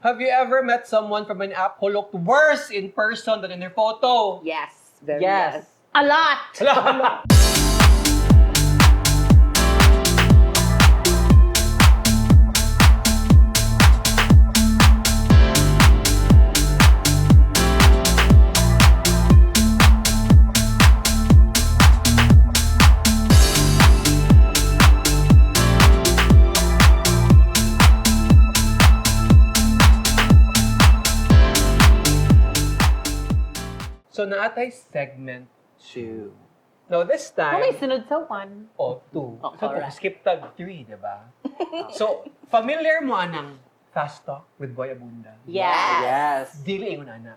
Have you ever met someone from an app who looked worse in person than in their photo? Yes. Very yes. A lot. So naatay segment 2. Now this time, May sunod sa 1. o 2. Oh, So alright. skip tag 3, di ba? So, familiar mo anang fast talk with Boy Abunda? Yes. Yes. Dili ingon ana.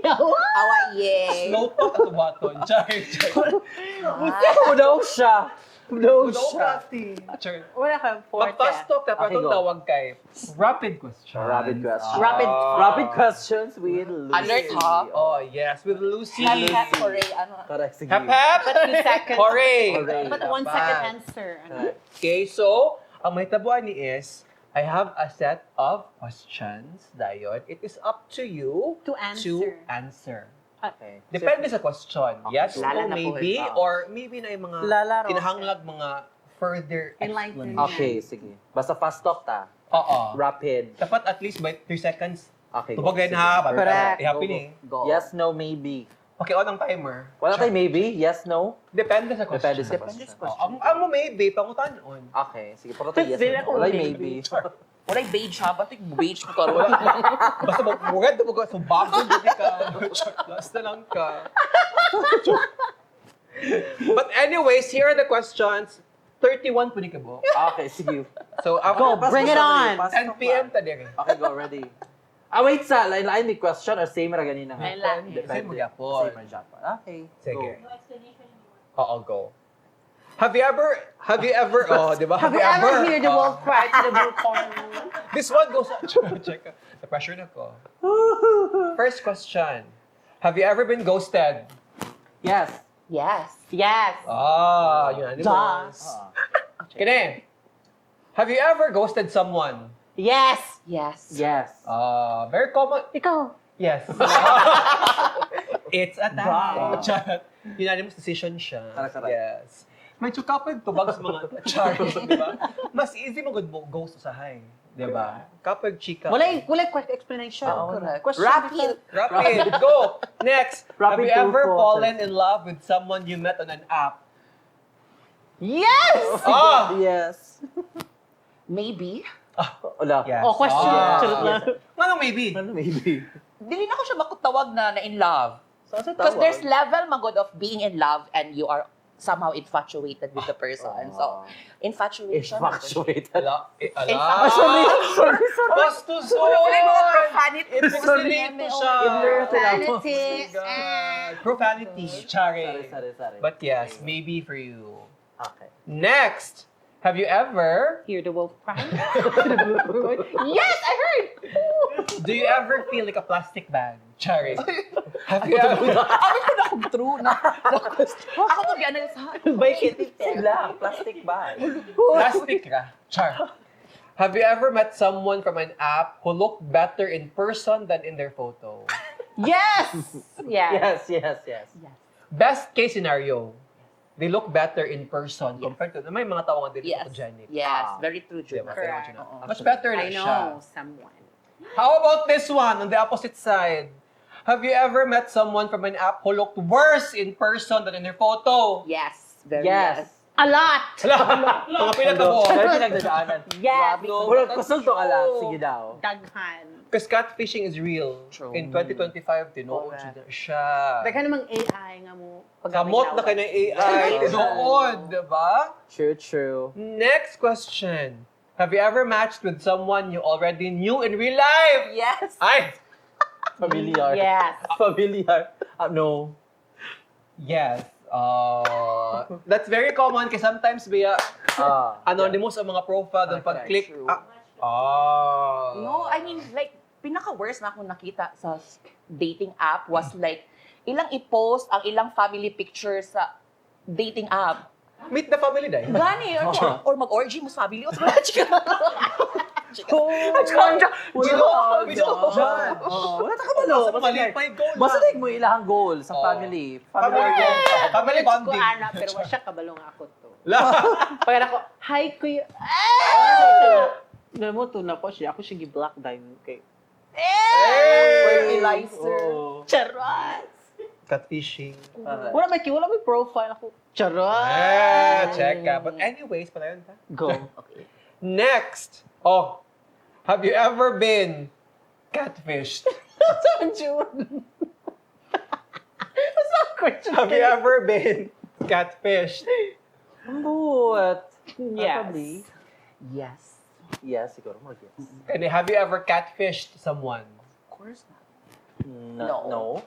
Awa, yay. Slow talk at baton. Char. Udaw siya. Udaw Udaw siya. pati. Char. Wala kang Pag 40. fast talk, dapat Okay, itong go. tawag kay rapid question. Rapid question. Rapid questions with Lucy. Alert, ha? Oh, yes. With Lucy. Hep, hooray, ano. Correct. Sige. Hep, hep. But 2 seconds. Hooray. Hooray. But 1 second answer. Correct. Okay, so, ang may tabuan ni is, I have a set of questions, dayon. It is up to you To answer. answer. Okay. Depende sa question. Yes, Lala no, na po maybe, ito. or maybe na yung mga Lalaro. kinahanglag mga further Enlightenment. explanation. Okay, sige. Basta fast talk ta. Oo. Rapid. Dapat at least by 3 seconds. Okay. Tubagay sige. na ha. Correct. I-happening. Go. Yes, no, maybe. Okay, on ang timer. Wala tayo maybe? Yes, no? Depende sa question. Depende sa Depende sa question. Ang mo maybe, pangutan-on. Okay, sige. Pero tayo yes, Dili no. ako Wala maybe. maybe. Wala'y beige ha. Ba't yung beige ko karoon? Basta magmugad, magmugad. So, bago hindi ka. Last na lang ka. But anyways, here are the questions. 31 po ni Kabo. Okay, sige. So, Go, after bring it on. 10 p.m. ta din. Okay, go, ready. Wait sa, line may question or same ra ganina nga? Lain. Same mo gyapon. Same ra Japan. Okay, Sige. Oo, go. Have you ever, oh, di ba? Have you ever heard the wolf cry to the blue corner? This one goes, check. Na-pressure na ko. First question. Have you ever been ghosted? Yes. Yes. Yes. Ah, yun animals. Ah. Kine, have you ever ghosted someone? Yes. Yes. Yes. Very common. Ikaw. Yes. It's a Wow. tie. Unanimous decision siya. Correct. Yes. Medyo kapag tubag sa mga charge, di ba? Mas easy mo ghost sa high. Di ba? Kapag chika. Wala quick explanation. Correct. Question Rapid. Rapid. Go. Next. Have Rapid you ever two fallen in love with someone you met on an app? Yes! Ah! Yes. Maybe. Wala. Yes. Oh, question. Ah. Charot lang. Ano maybe? Ano maybe? Dili na ko siya makutawag na in love. Saan sa Because tawag? there's level magod of being in love and you are somehow infatuated with the person. So, infatuation. Infatuated. Ala. Ah, Sorry. Bastos. Wala yung mga profanity. Impersonate siya. Profanity. God. Profanity. Chare. Sorry. But yes, maybe for you. Okay. Next. Have you ever, Hear the wolf cry? Yes, I heard! do you ever feel like a plastic bag? Chare. Have you ever, Ano ko na kung true na? Ako mag-analyze ha? Sila, plastic bag. plastic ka? Char. Have you ever met someone from an app who looked better in person than in their photo? Yes! Yes. Yes. Best case scenario, they look better in person compared to, may mga tao nga din Yes. photogenic. Yes. Very true, June. Diba? Correct. Much better na I siya. know someone. How about this one on the opposite side? Have you ever met someone from an app who looked worse in person than in their photo? Yes. Very Yes. A lot! Mga pinagkabo. Dahil pinagdadaanan. Yes! No, Wala, that's kusog to ka lang. true. Sige daw. Daghan. Because catfishing is real. True. In 2025, tinuod Correct. siya. Daghan namang AI nga mo. Kamot na kayo ng AI. Tinuod, diba? True. Next question. Have you ever matched with someone you already knew in real life? Yes. Ay! Familiar. Yes. Familiar. No. Yes. That's very common kasi sometimes via anonymous ang mga profile doon pag-click. True. No, I mean, like, pinaka-worst na akong nakita sa dating app was like, ilang i-post ang ilang family pictures sa dating app. Meet the family dahil. Gani, or mag-orgy mo sa family. O sa Wala ta kabalo. Basta like mo ilahang goal sa family. Family Ko bonding. ana, pero wala siya kabalo nga ako to. La. Pag ako, hi kuya. Alam mo, tuna ko siya. Ako siya gi-block dahil kay... Fertilizer. Charot! Catfishing. Wala may profile ako. Charot! Check ka. But anyways, pala yun ta. Go. Okay. Next. Oh, have you ever been catfished? June. What's that question? Have you ever been catfished? But, Yes. probably. Yes. Yes, siguro mo yes. And have you ever catfished someone? Of course not. No. No.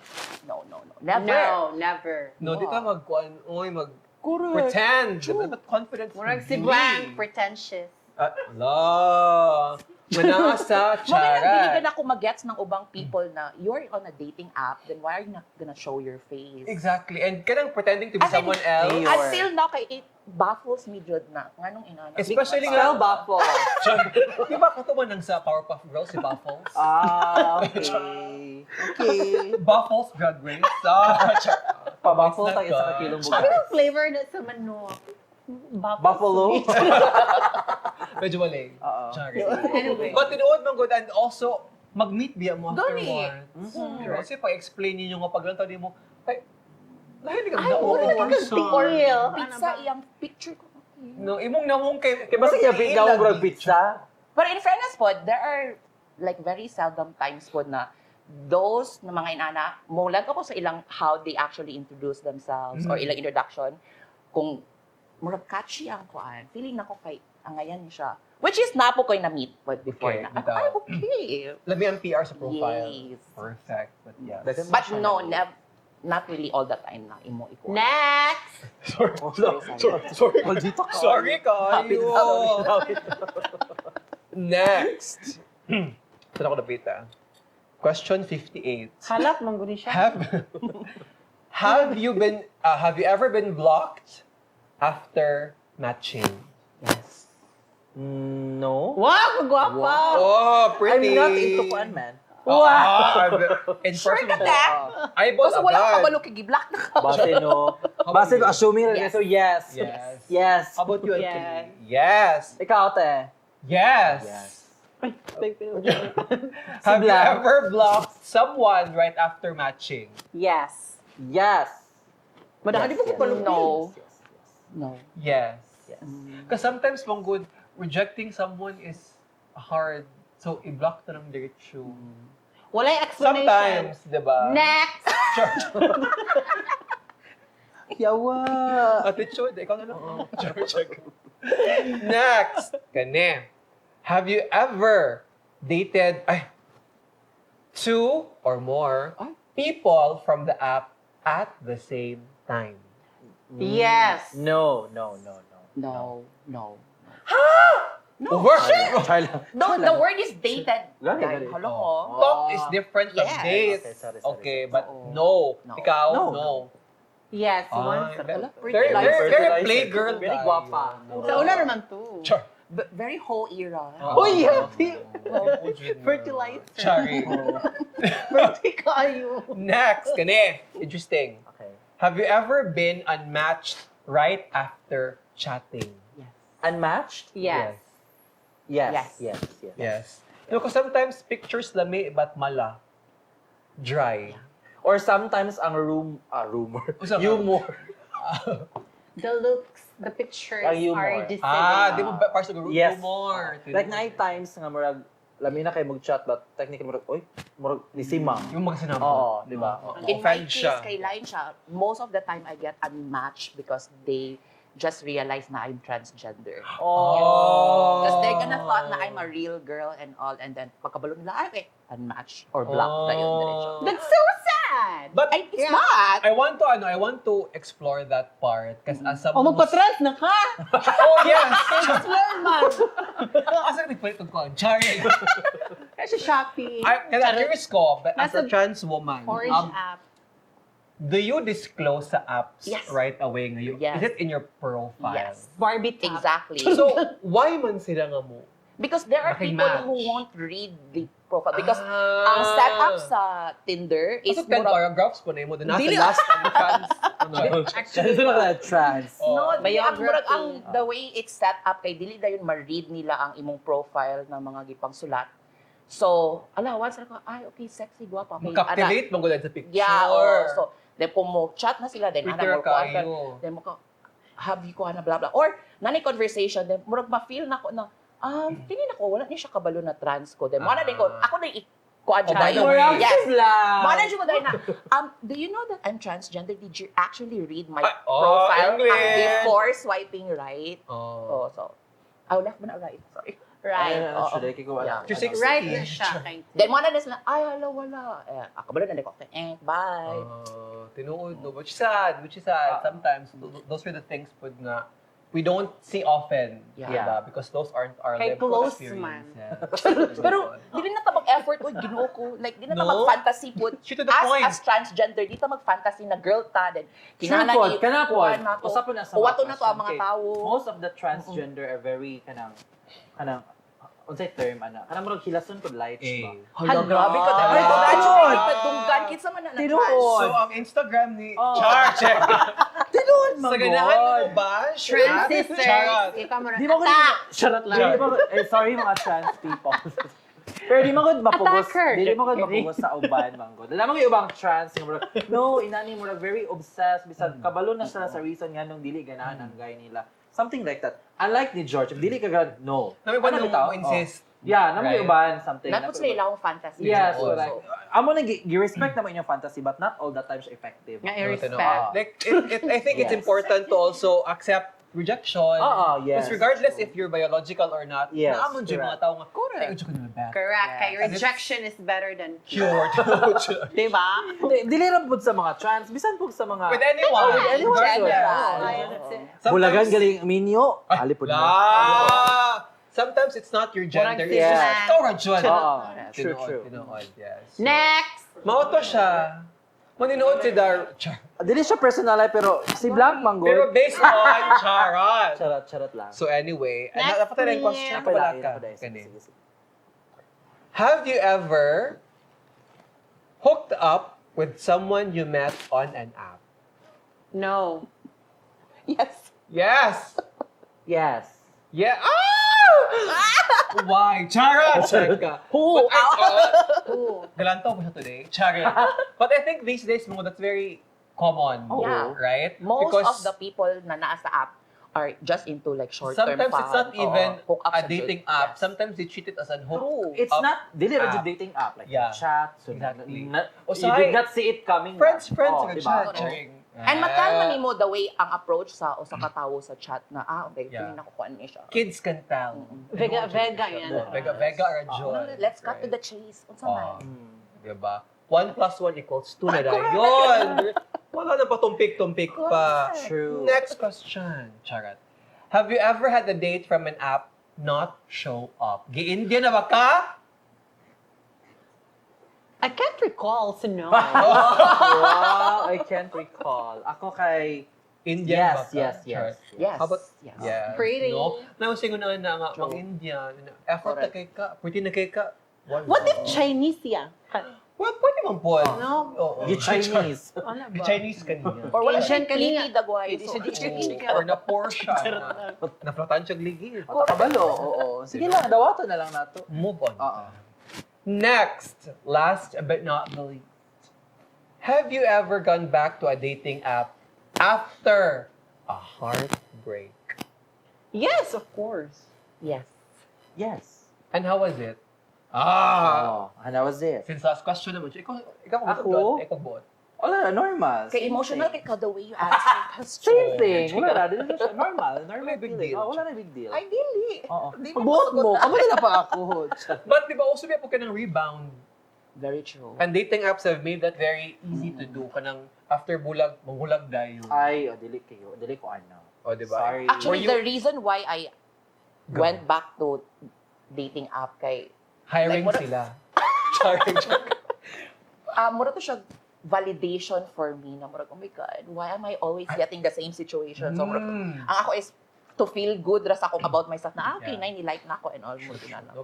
Never. No, never. No, di ka mag Correct. pretend. Dapat confident. Murag si Blank, pretentious. Ala. Manasa, Mga dili charat. na ako mag-gets ng ubang people na you're on a dating app, then why are you not gonna show your face? Exactly. And kanang pretending to be I mean, someone else. Mayor. Until now, kay it baffles me jud na. Nganong inana. Especially Spell nga, baffle. di ba katuman ng sa Powerpuff Girls, si Baffles? Okay. Okay. Baffles Drag Race. Pabaffle tayo sa kakilong buga. Ano flavor na sa manok? Buffalo. Medyo maling. Oo. Sorry. Anyway. But tinuod man good and also mag-meet biya mo Gani. afterwards. Kasi pag-explain ninyo nga paglantaw ni mo, ay, lahi ka Ay, na oo, Oil. Pizza, iyang picture ko. No, imong namong kay Kaya basta kaya big na mong pizza. But in fairness po, there are like very seldom times po na those na mga inana, mulan ko sa ilang how they actually introduce themselves or ilang introduction, kung murag catchy ang kuan, feeling nako kay angayan siya. Which is na po ko'y na-meet before Okay, na. bitaw. Ay, okay. Labi ang PR sa profile. Yes. Perfect. But yeah. But no, not really all the time na imo ikuha. Next! Sorry. Maldito ka. Sorry Happy kayo. Next. Saan ako napita? Question 58. Halap, mangguni siya. Have you ever been blocked after matching? Yes. No. Wow, kagwapa! Oh, pretty. I'm not into fun, man. In Sure person ka ba? na? Eyeball Kasi wala ka agad. kabalo kay giblock na ka. Base no. Base no, assuming rin. Yes. So yes. Yes. Yes. How about you, Yes. Anthony? Yes. Ikaw, te. Yes. Yes. Have you Blanc. ever blocked someone right after matching? Yes. Yes. Madali Yes, po ko yes. palong No. Yes. No. Yes. Yes. Because sometimes, mong good, rejecting someone is hard. So, i-block na ng diretsyo. Wala yung explanation. Sometimes, di ba? Next! Yawa. Ate Chod, ikaw na lang. Check. Next. Kane. Have you ever dated two or more people from the app at the same time? Yes. No. No. Over. Try lang. No, the word is dated. Gani, Guys, gani. hello Oh. ko. Talk is different from Yes. date. Okay, sorry. Okay, but Oo. no. No. Ikaw, No. no. Yes, Ay, once. Wala, very, fertilizer. very, very playgirl. Very tayo. guwapa. Sa una naman to. Char. Very whole era. Uy, happy. Fertilizer. Fertilizer. Chari. Birthday kayo. Next, kane. Interesting. Okay. Have you ever been unmatched right after chatting? Unmatched? Yes. Yes. Yes. Yes. Because sometimes pictures lami but mala. Dry. Or sometimes ang rumor. Usa ka? Humor. The looks, the pictures Ang humor. are deceiving. Di mo ba parts of the Yes. humor? Like night times nga murag lami na kay mag-chat but technically murag nisimang. Yung mga sinabi. Oo, di ba? In my Offend case, siya. kay line siya, most of the time I get unmatched because they just realize na I'm transgender. Oh. Because they're gonna thought na I'm a real girl and all, and then pagkabalo nila, ay, okay, unmatched or blocked na yun diretso. That's so sad. But Ay, it's not! I want to explore that part kasi as someone magpa-trans na ka. Oh yes. Explore man. Asa ni pwede ko? Chari. Kasi Shopee. Kaya curious ko, but as a Nasa trans woman, Orange app. do you disclose sa apps Yes. right away ngayon? Yes. Is it in your profile? Yes. Barbie top. Exactly. So, why man sila nga mo? Because there are people Makimatch. who won't read the profile. Because ang setup sa Tinder is Is 10 paragraphs po na mo. Then nasa Dili- last ang trans. Ito na ka trans. No, Biography. ang murag ang the way it's set up kay dili dayon ma-read nila ang imong profile ng mga gipang sulat. So, once ako, okay, sexy, guwapa. Okay, Captivate mong gulan sa picture. Yeah, so, then kung mo chat na sila, then Twitter mo kuha ka, kayo. then mo ka, habi ko na blah blah. Or, nanay conversation, then murag ma-feel na ko na, tingin ako, wala niya siya kabalo na trans ko. Then, mga na din ko, ako na kuha Oh, by the dyan. way. Yes. lang. Mga na dyan ko dahil na, do you know that I'm transgender? Did you actually read my Oh, profile English. before swiping right? Oh. So, left mo na right. Sorry. Right. Should I ko wala? Yeah. 360. Right na siya. Kay Then, mga na sila, hala, wala. Kabalo na din ko, bye. Tinuod, no? Which is sad. Sometimes, those are the things pud nga we don't see often. Yeah. Diba? Because those aren't our Kay lived close experiences. Pero, di rin na ta mag-effort, ginoo ko. Like, di na ta No? mag-fantasy po. Shoot to the point. As transgender, di ta mag-fantasy na girl ta. Then, Sure kinahanglan po, i- kana po. kuha na to. Usapon na sa Uwato mga na to ang mga question. tao. Most of the transgender are very kanang unsay term kanang murag hilason kod lights ba. Hala, grabe ka. Ah. Ay, Ah. dodge, patunggan. Kitsa man na na Tinuod. So, ang Instagram ni Oh. Char, check. Tinuod Sa ganahan mo ba? Trans sisters. Charot. Ikaw mo Di ba ko Charot lang. Di ba sorry mga trans people. Pero di mo ko mapugos. Attacker. Di mo ko mapugos sa uban manggo. Alam mo yung ibang trans nga murag no, inani murag very obsessed bisag kabalo na sila sa reason nga nung dili ganahan ang guy nila. Something like that. Unlike ni George, if dili ka gan no. Nami ba Ano nung bitaw? insist? Yeah, namo Right. yung uban something. Napot sila ilang fantasy. Yes, Oo. so like, amo na gi-respect naman yung fantasy but not all the times effective. Nga No, i-respect. Like, I think it's Yes. important to also accept rejection. Yes. Because regardless if you're biological or not, Yes, naamon dyan mga correct. tao nga, Correct. ay, udyo ko na bad. Correct. Yes. Kay rejection is better than Cure. Diba? Dili ra pud sa mga trans, bisan pud sa mga With anyone. with anyone. Gender. Yes. Ayun, that's it. Sometimes- Bulagan galing minyo. Ay, Ali pud na. Sometimes it's not your gender, it's Yeah. just ikaw ra dyan. Oo, true, true. Tinuod, yes. Next! Mauto siya. Maninood si Dar. Char. Dili siya personal pero si Blanc Mango. Pero based on Charon. charot lang. So anyway, Next, dapat na yung question ko pala ka. Kani. Have you ever hooked up with someone you met on an app? No. Yes. Yes. Yes. Yeah. Why? Charon! Check ka. Who? Ooh. Galanto ko siya today. Charon. But I think these days, mo, that's very common. Yeah. Right? Most Because of the people na naa sa app are just into like short-term sometimes it's not even hook-ups a and dating good. app. Yes. Sometimes they treat it as a hook. True. It's Up not dili ra app. jud dating app like Yeah. chat. So Exactly. you Usay. did not see it coming. Friends, na. friends, Oh, nga diba? chat. Oo. Charing. And makalman nimo the way ang approach sa usa ka tawo sa chat na okay, Yeah. feeling nakukuha niya siya. Kids can tell. Vega yan. Vega or John. Let's cut to the chase. Unsa man? Mm. Diba? 1 + 1 = 2 na dayon. Wala na patumpik-tumpik pa. True. Next question. Charat. Have you ever had a date from an app not show up? Gi-India na ba ka? I can't recall, so no. Wow, I can't recall. Ako kay Indian ba ka? yes. Charat. Yes. How about, yes. yeah. Pretty. No? Nausing na nga, True. Indian. Effort na kay ka. Pretty na kay ka. What if Chinese yan? Well, pwede mong po. No. Oo. you Chinese. Ano ba? Chinese kanina. Or wala Asian siyang kliki kanina. dagway. Hindi So, siya Or na Porsche. Naflatan siyang ligid. Mata kabalo. Oo. Sige lang, dawato na lang nato. Move on. Oo. Next, last but not the least. Have you ever gone back to a dating app after a heartbreak? Yes, of course. yes. Yes. And how was it? Ah! Oh, and that was it. Since last question naman siya, ikaw Ako? ikaw buot. Wala, normal. Kay Same emotional thing. kay ka the way you answer question. Same thing. Wala na, dili na siya. Normal. Wala big feeling. deal. Oh, wala na big deal. Ay, dili. Oo. Di ba Buot mo. masagot na? Amo na pa ako. But di ba also may po ka ng rebound? Very true. And dating apps have made that very easy to do. Kanang after bulag, manghulag dayo. Ay, dili kayo. Dili ko ano. O, di ba? Sorry. Actually, Were you- the reason why I Go. went back to dating app kay Hiring Like, what- sila. Charing. mura to siya validation for me na murag, oh my God, why am I always getting the same situation? So, murag, Mm. ang ako is, to feel good ras ako about myself na, okay, Yeah. na nilike na ako and all mo.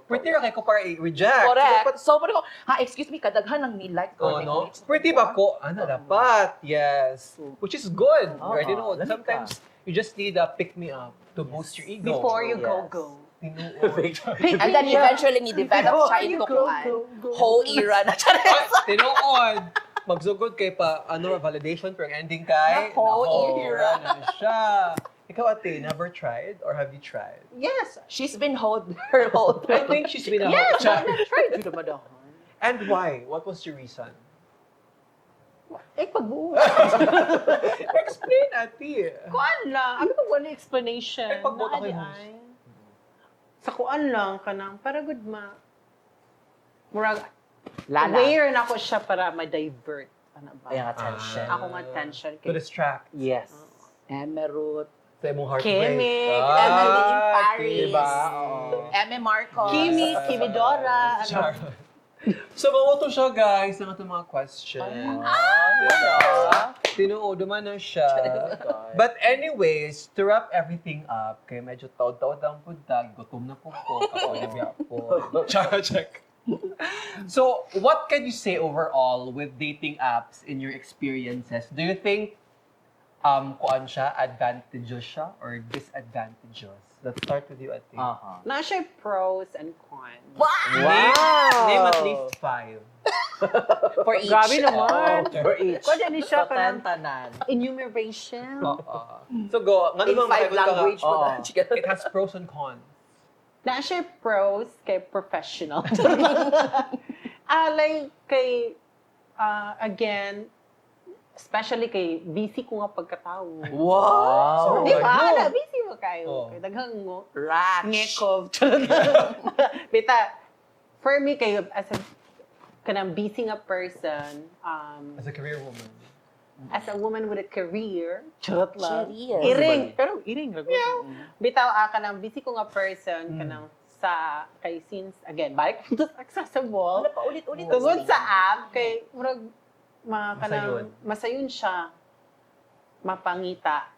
Pretty ra kay ko para i-reject. Correct. So, parang ko, excuse me, kadaghan ng nilike ko. Oh, no? Pretty ba ko? Ano, dapat. Yes. Which is good. Right? You know, lamig ka. sometimes you just need a pick-me-up to boost your ego. Before you Yes. go. And then eventually, ni-develop siya into whole era na siya. Tinuod. Magsugod kay pa, validation pero ang ending kay, Nako, era. na siya. Ikaw, ate, never tried? Or have you tried? Yes. She's been her whole I think she's been a Yes, hot I tried to the madahan. And why? What was your reason? Pag-uwi. Explain, ate. Kuan lang. Abi ko wala explanation. Ay, pagbuot ako Na, yung ay. Sa kuan lang kanang para good ma. Murag Lala. aware na ako siya para ma-divert. Ano ba? Ay, ang attention. Ako nga attention To distract. Yes. Emerald. Sa imong heartbreak. Kimik, Emily in Paris. Diba? Oo. Eme Marcos. Kimi, Kimidora. Char. So, mamoto siya, guys, ng ating mga questions. Tinuod naman na siya. But anyways, to wrap everything up, kaya medyo taod-taod ang punta, gutom na po ko, ako na biya po. Check. So, what can you say overall with dating apps in your experiences? Do you think kuan siya, advantageous siya or disadvantageous? Let's start with you, Ate. Na siya pros and cons. Name at least 5. For each. Grabe naman. For each. Kung dyan siya ka ng Tanan. enumeration. So go, nga In naman 5 language mo Oo. na. it has pros and cons. Na siya pros kay professional. Like kay, again, especially kay busy ko nga pagkatao. Wow. Di ba? no. Ala, busy mo kayo. Oh. Kay daghang mo. Ratch. Ngekov. Bita, for me, kayo, as a kanang busy nga person, As a career woman. as a woman with a career, charot lang. Career. Iring, pero iring lang. Bitaw, kanang busy ko nga person, kanang sa, kay since, again, balik ko to accessible. Wala pa ulit-ulit. Tungod sa app, kay, murag, kanang, Masayon. masayon siya, mapangita.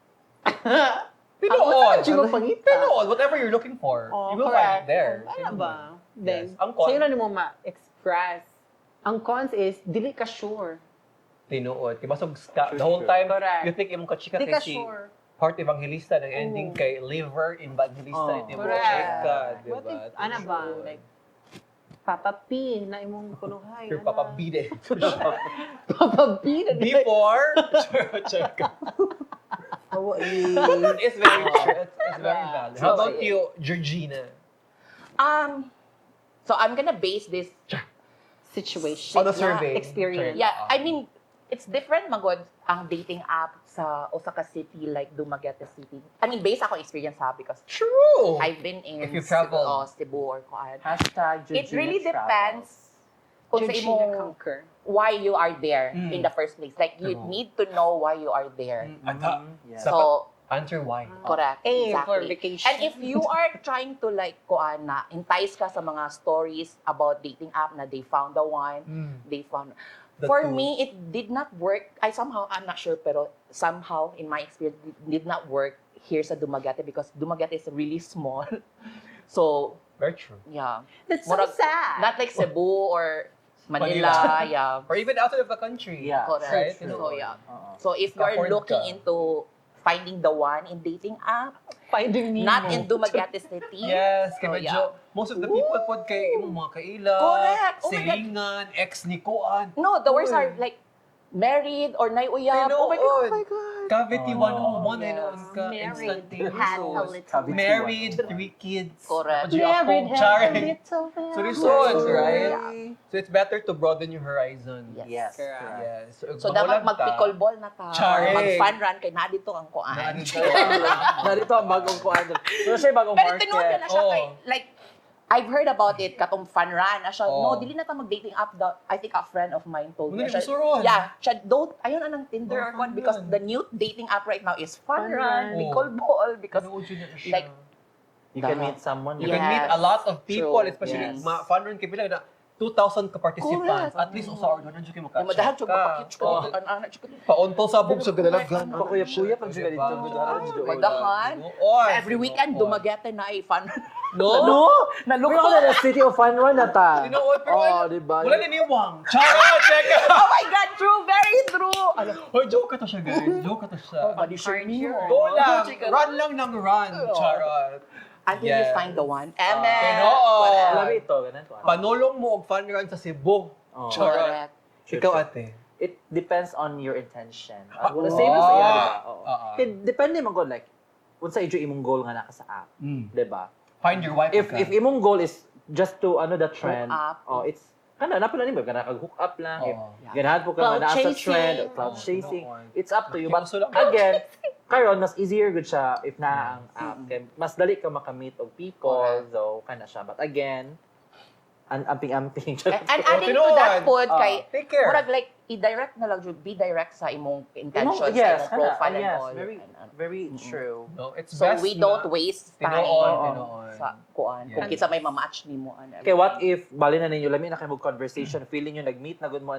Tinood. Ang mapangita. Tinood. Whatever you're looking for, Oh, you will correct. find it there. Ano ba? Then, Yes. Ang con- sa'yo na mo ma-express. Ang cons is, dili ka sure. Tinood. Diba? So, the whole time, Correct. you think imong kachika Dili ka kay si sure. Heart Evangelista, ng ending Oo. kay Liver Evangelista. Oh. Di ba? Correct. Check ka, di What ba? if, ano ba? Like, Papa P na imong kuluhay. Your Papa Bide. Papa P na Before, check ka. It's very true. It's very valid. How about you, Georgina? So I'm gonna base this, situation. On a survey. Experience. yeah, I mean, it's different magod ang dating app sa Osaka City like Dumaguete City. I mean, based ako experience ha because True. I've been in If you traveled. Cebu or kuan. Hashtag It really Georgina depends kung sa Georgina imo Conquer. why you are there Mm. in the first place. Like you True. need to know why you are there. Yes. So, Answer why. correct. For Exactly. vacation. And if you are trying to like kuan na entice ka sa mga stories about dating app na they found the one, they found The for two. me it did not work. I'm not sure pero somehow in my experience it did not work here sa Dumaguete because Dumaguete is really small. So, Very true. yeah. That's so Murag- sad. Not like Cebu or Manila, yeah. Or even outside of the country. Yeah. Correct. Right? So, yeah. Oo. So if you're Afford looking ka. into finding the one in dating app, Finding Nemo. not in Dumaguete City. Yes, So, kaya medyo, most of the people pod kay imong mga kaila, Correct. Oh my God. silingan, ex ni Kuan. No, the worst Uy. are like married or naiuyab. Oh my God. Tinuod. Oh my God. Cavity Oh, 101 ay yes. noon ka. Married, Instantaneous. had a little Married, Cavity 3 kids. Correct. Oji Married, ako, had a Charing. little So this family. one, right? Yeah. So it's better to broaden your horizon. Yes. Yes. Correct. Yes. So dapat mahulag ka, mag-pickle ball na ta. Charing. Mag-fun run kay nadito ang kuan. Nadito. Narito ang bagong kuan. Pero siya yung bagong Pero market. tinuod na siya Oh. kay like I've heard about it katong fun run. Na siya, Oh. no, dili na ta mag-dating app. I think a friend of mine told Ano me. yung suron? Yeah, siya, don't, ayun anang Tinder Oh, or what, fun because run. the new dating app right now is fun Fun run, run. pickle ball, because Tinuod yun na siya. like, You can meet someone. You can meet a lot of people, True. especially Yes. fun run kay bilang na 2,000 ka participants. Correct. At least usa or doon kayo Ay, madahan maka-check siya ka. mapakit Oo. anak siya. Pauntol sa bug sa gadalaghan. Pakuya-kuya pag siya dito. Madahan. Oo. Every weekend, dumagete na fun. No? No? Naloko. Pero ako na City of Fun Run na ta. Tinuod, pero Oo, diba? wala niniwang. Chara, check it! Oh my God, true, very true. Alam, Hoy, joke ka to siya, guys. Joke ka to siya. body shirt niyo. Go lang. Run lang ng run. Charot. Until you Yes. find the one. Eme. oo. Alam ito, ganito. Panulong mo og fun run sa Cebu. Oh. Charot. Correct. Ikaw, ate. It depends on your intention. Oh. Same as iya, diba? Oo. Oo. Depende man ko, like, unsa ito imong goal nga naka sa app. Diba? Find your wife. If imong goal is just to the trend, Hook up. it's napala nimo kana kag hook up lang. If Oo. ganahan po ka Cloud na sa chasing. trend, or cloud Oo, chasing, ganoon. it's up to you. But Nakiuso lang. again, karon mas easier good siya if na ang app kay mas dali ka makamit og people, so kana siya. But again, amping-amping. And adding to that food, kay, Take care. murag like, i-direct na lang, be direct sa imong intention, yes, sa imong profile and yes, all. very true. No, it's So best we na- don't waste time Tinuod. sa kuan. Kung Yeah. kinsa may ma-match nimo and Okay, what if bali na ninyo lami na kayo conversation, feeling nyo nag-meet na good mo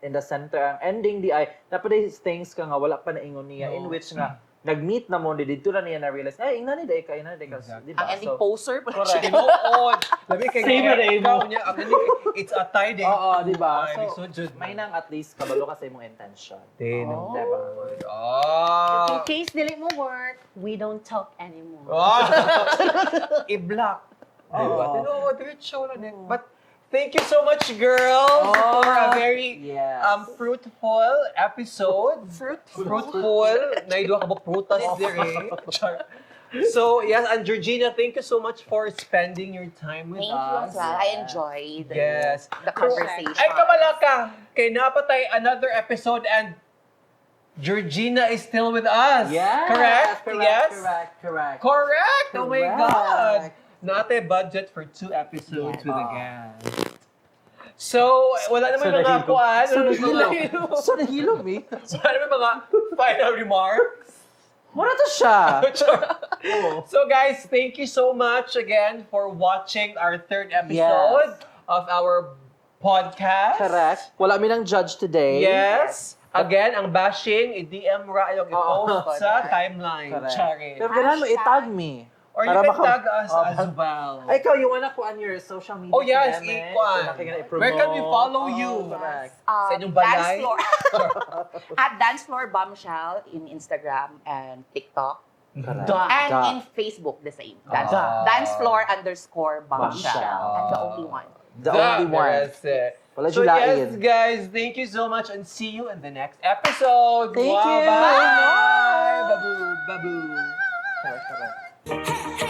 in the center, ang ending di ay dapat things ka nga wala pa na ingon niya in No. which nga nag-meet na mo dito na niya na realize ay ingna ni day ka di ba? ang ending poser pa correct. siya. Tinuod. Labi kay Same na rin mo. ikaw niya. Ang ending, it's a tie day. Oo, di ba? Ay, So, jud. may nang at least kabalo ka sa imong intention. Tinuod. Diba? In Ah. case dili mo work, we don't talk anymore. Ah. I-block. Diba? Oo. Tinuod. Reach show lang eh. But thank you so much, girls, for a very Yes. fruitful episode. Fruitful. Naidwa ka ba prutas dire? Char. So, yes, and Georgina, thank you so much for spending your time with Thank you us. as well. I enjoyed Yes. the conversation. Ay, kabala ka! Kay napatay another episode and Georgina is still with us. Yes. Correct? Yes? Correct. Correct! Oh my Correct. God! Not a budget for 2 episodes with a guest. So, wala naman So, mga nahilo. kuan. So, nahilo. So, nahilo, me. So, wala naman mga final remarks. Muna to siya. So guys, thank you so much again for watching our 3rd episode of our podcast. Correct. Wala mi ng judge today. Yes. Again, ang bashing, i-DM ra yung i-post Oo. sa timeline. Correct. Charing. Pero ganahan mo, i-tag me. Or you Para can maka- tag us as well. Ay, ikaw, you wanna ko on your social media? Oh yes, pandemic? ikuan. Kung nakikita, Where can we i-promote? follow you? Correct. Sa inyong Dance balay? floor. At Dance Floor Bombshell in Instagram and TikTok. Correct. And Da. in Facebook, the same. Dance, Ah. Dance Floor _ Bombshell. Bombshell. And the only one. The only one. That's it. Wala So julain. yes, guys, thank you so much and see you in the next episode. Thank Wow, you. Bye. Babu, babu. Correct, correct. Hey, hey,